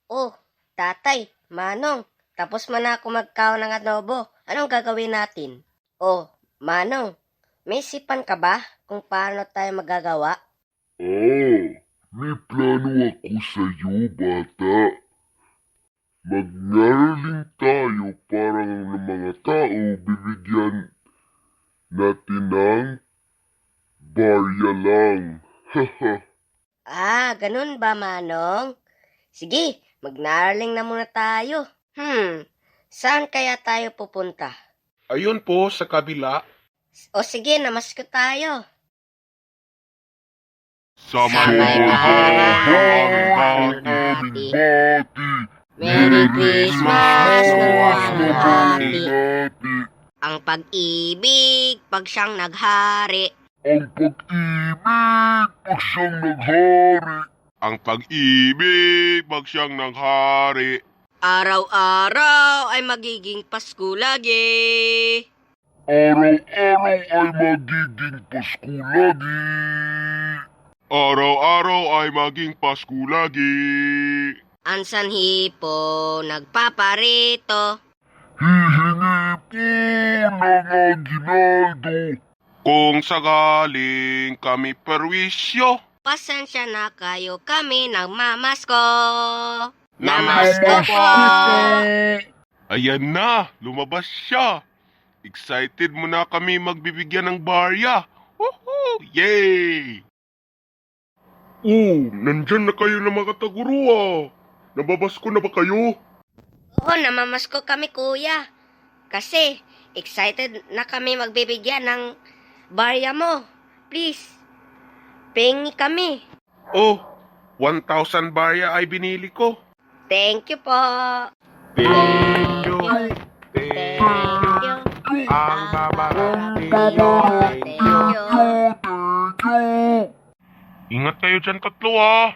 Oh, tatay, manong, tapos man ako magkaon ng adobo. Anong gagawin natin? Oh, manong, may sipan ka ba kung paano tayo magagawa? May plano ako sa'yo, bata. Magnaraling tayo parang ng mga tao bibigyan natin ng barya lang. Haha. Ganun ba, manong? Sige, magnarling na muna tayo. Saan kaya tayo pupunta? Ayun po sa kabila. O sige, namasko tayo. Samay-tahayan ng aming bati. Merry Christmas, Luwalhati. Ang pag-ibig, pag siyang naghari. Ang pag-ibig pag siyang naghari. Ang pag-ibig, siyang naghari. Araw-araw ay magiging Pasko lagi. Araw-araw ay magiging Pasko lagi. Araw-araw ay maging Pasko lagi. Ang sanhipo nagpaparito. Hihingi po ng aginaldo. Kung sakaling kami perwisyo, Pasensya na kayo, kami nagmamasko. Namasko po! ayan na, lumabas siya. Excited mo na kami magbibigyan ng barya. Woohoo! Yay! Nandyan na kayo na mga taguro. Nababasko na ba kayo? Oo, namamasko kami, kuya. Kasi, excited na kami magbibigyan ng barya mo. Please, pengi kami. 1,000 barya ay binili ko. Thank you po. Thank you. Thank you. Ang Thank you. Ingat kayo dyan, tatlo ah.